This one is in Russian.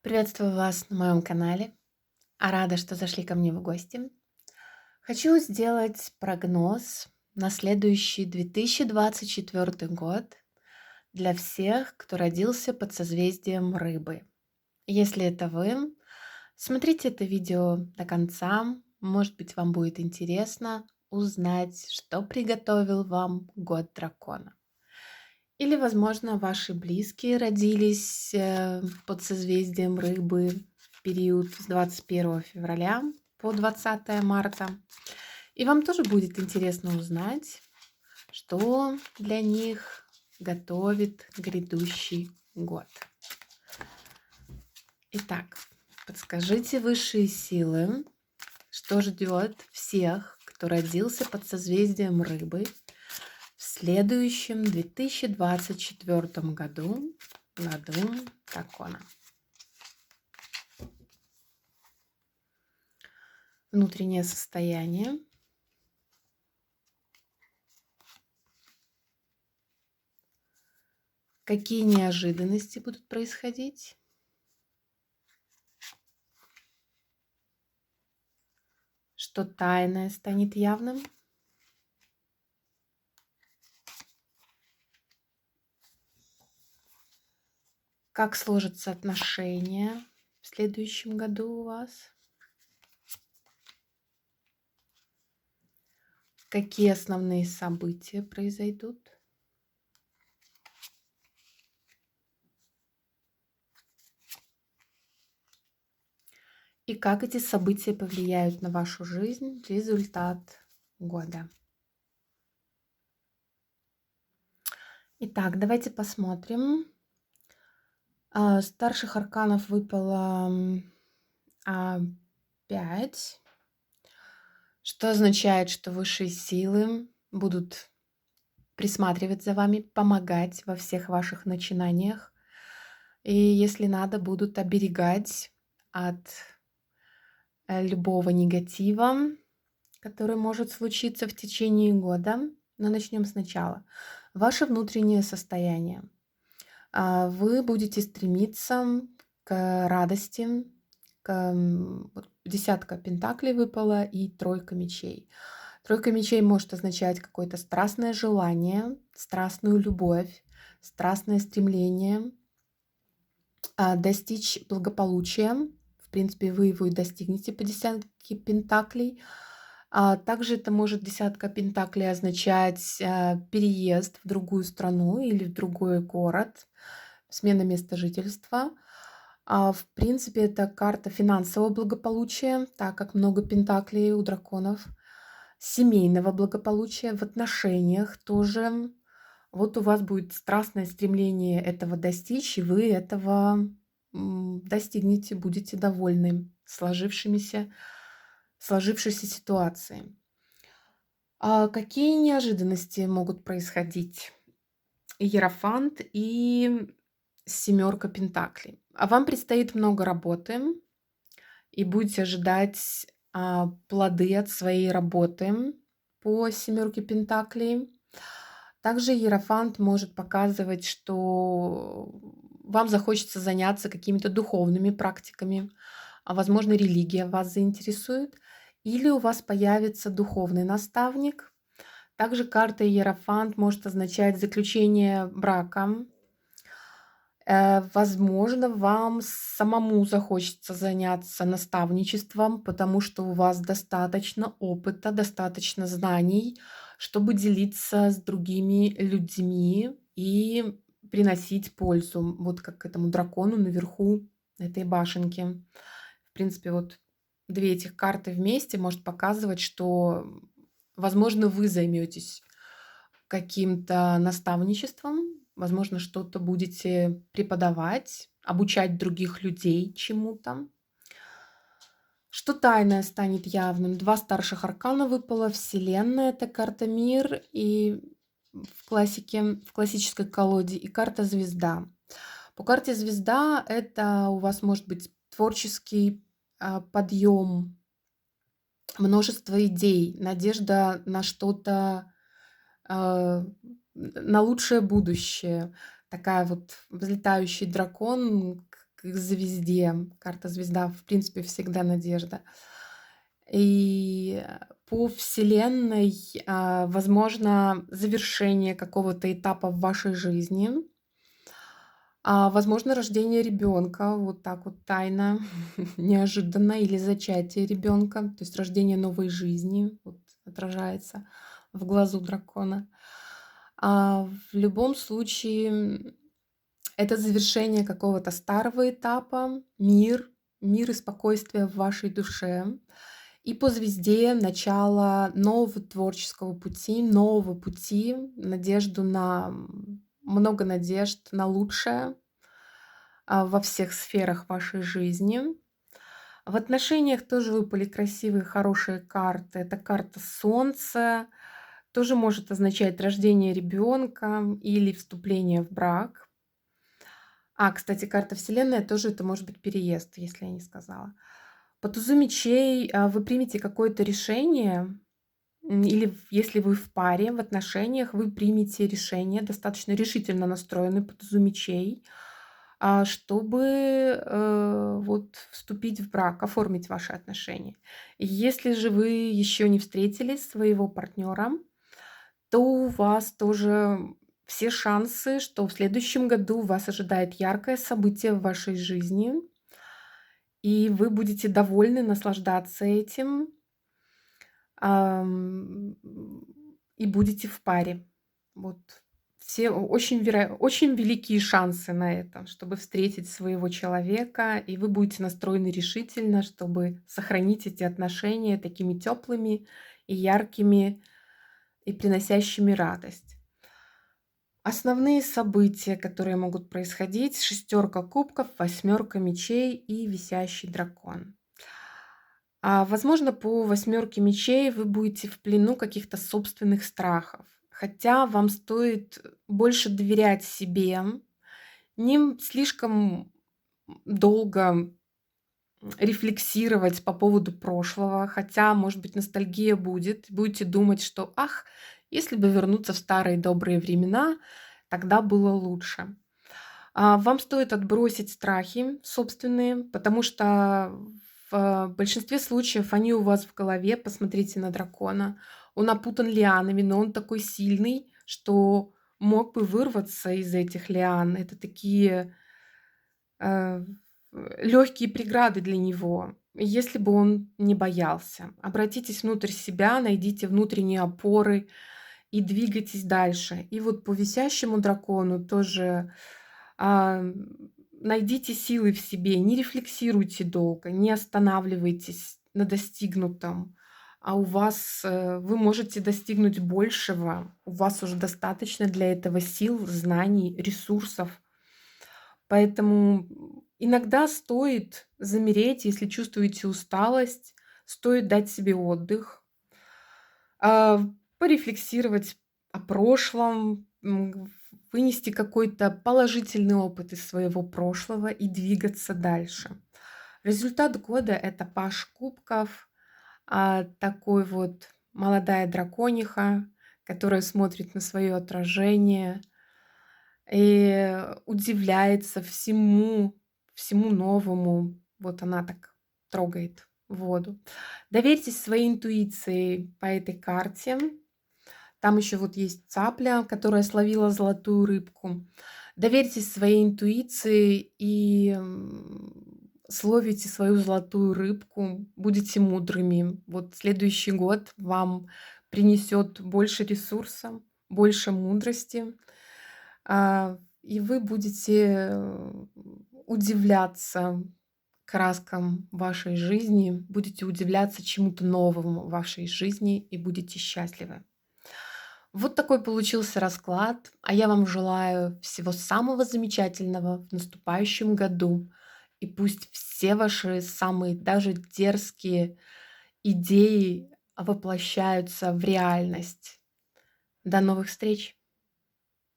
Приветствую вас на моем канале. Рада, что зашли ко мне в гости. Хочу сделать прогноз на следующий 2024 год для всех, кто родился под созвездием Рыбы. Если это вы, смотрите это видео до конца. Может быть, вам будет интересно узнать, что приготовил вам год дракона. Или, возможно, ваши близкие родились под созвездием Рыбы в период с 21 февраля по 20 марта. И вам тоже будет интересно узнать, что для них готовит грядущий год. Итак, подскажите высшие силы, что ждет всех, кто родился под созвездием Рыбы в следующем 2024 году дракона. Внутреннее состояние. Какие неожиданности будут происходить? Что тайное станет явным? Как сложатся отношения в следующем году у вас? Какие основные события произойдут? И как эти события повлияют на вашу жизнь, результат года? Итак, давайте посмотрим. Старших арканов выпало 5, что означает, что высшие силы будут присматривать за вами, помогать во всех ваших начинаниях. И если надо, будут оберегать от любого негатива, который может случиться в течение года. Но начнем сначала. Ваше внутреннее состояние. Вы будете стремиться к радости, вот десятка пентаклей выпала и тройка мечей. Тройка мечей может означать какое-то страстное желание, страстную любовь, страстное стремление достичь благополучия. В принципе, вы его и достигнете по десятке пентаклей. Также это может десятка пентаклей означать переезд в другую страну или в другой город, смена места жительства. В принципе, это карта финансового благополучия, так как много пентаклей у драконов. Семейного благополучия в отношениях тоже. Вот у вас будет страстное стремление этого достичь, и вы этого достигнете, будете довольны сложившейся ситуацией. Какие неожиданности могут происходить? Иерофант и семерка пентаклей. Вам предстоит много работы, и будете ожидать плоды от своей работы по семерке пентаклей. Также иерофант может показывать, что вам захочется заняться какими-то духовными практиками, возможно, религия вас заинтересует, или у вас появится духовный наставник. Также карта иерофант может означать заключение брака. Возможно, вам самому захочется заняться наставничеством, потому что у вас достаточно опыта, достаточно знаний, чтобы делиться с другими людьми и приносить пользу, вот как этому дракону наверху этой башенки. В принципе, вот 2 этих карты вместе может показывать, что, возможно, вы займётесь каким-то наставничеством, возможно, что-то будете преподавать, обучать других людей чему-то. Что тайное станет явным? 2 старших аркана выпало. Вселенная — это карта мир, и в классической колоде, и карта звезда. По карте звезда это у вас может быть творческий подъем, множество идей, надежда на что-то, на лучшее будущее. Такая вот взлетающий дракон, к звезде. Карта звезда, в принципе, всегда надежда. И по Вселенной, возможно, завершение какого-то этапа в вашей жизни, возможно, рождение ребенка, вот так вот тайно, неожиданно, или зачатие ребенка, то есть рождение новой жизни, вот отражается в глазу дракона. В любом случае, это завершение какого-то старого этапа, мир и спокойствие в вашей душе. И по звезде начало нового творческого пути, нового пути, надежду на много надежд на лучшее во всех сферах вашей жизни. В отношениях тоже выпали красивые, хорошие карты. Это карта Солнца, тоже может означать рождение ребенка или вступление в брак. Кстати, карта Вселенная тоже это может быть переезд, если я не сказала. По тузу мечей вы примете какое-то решение, или если вы в паре, в отношениях, вы примете решение, достаточно решительно настроены по тузу мечей, чтобы вот вступить в брак, оформить ваши отношения. Если же вы еще не встретили своего партнера, то у вас тоже все шансы, что в следующем году вас ожидает яркое событие в вашей жизни, и вы будете довольны наслаждаться этим, ам, и будете в паре. Вот все очень великие шансы на это, чтобы встретить своего человека, и вы будете настроены решительно, чтобы сохранить эти отношения такими теплыми и яркими, и приносящими радость. Основные события, которые могут происходить: шестерка кубков, восьмерка мечей и висящий дракон. Возможно, по восьмерке мечей вы будете в плену каких-то собственных страхов, хотя вам стоит больше доверять себе, не слишком долго рефлексировать по поводу прошлого, хотя, может быть, ностальгия будет. Будете думать, что «ах, если бы вернуться в старые добрые времена, тогда было лучше». Вам стоит отбросить страхи собственные, потому что в большинстве случаев они у вас в голове. Посмотрите на дракона. Он опутан лианами, но он такой сильный, что мог бы вырваться из этих лиан. Это такие легкие преграды для него, если бы он не боялся. Обратитесь внутрь себя, найдите внутренние опоры и двигайтесь дальше. И вот по висящему дракону тоже а, найдите силы в себе, не рефлексируйте долго, не останавливайтесь на достигнутом. У вас вы можете достигнуть большего, у вас уже достаточно для этого сил, знаний, ресурсов. Поэтому иногда стоит замереть, если чувствуете усталость, стоит дать себе отдых, а, порефлексировать о прошлом, вынести какой-то положительный опыт из своего прошлого и двигаться дальше. Результат года — это паж кубков, такой вот молодая дракониха, которая смотрит на свое отражение и удивляется всему новому. Вот она так трогает воду. Доверьтесь своей интуиции по этой карте. Там еще вот есть цапля, которая словила золотую рыбку. Доверьтесь своей интуиции и словите свою золотую рыбку, будете мудрыми. Вот следующий год вам принесет больше ресурса, больше мудрости, и вы будете удивляться краскам вашей жизни, будете удивляться чему-то новому в вашей жизни и будете счастливы. Вот такой получился расклад, а я вам желаю всего самого замечательного в наступающем году. И пусть все ваши самые даже дерзкие идеи воплощаются в реальность. До новых встреч!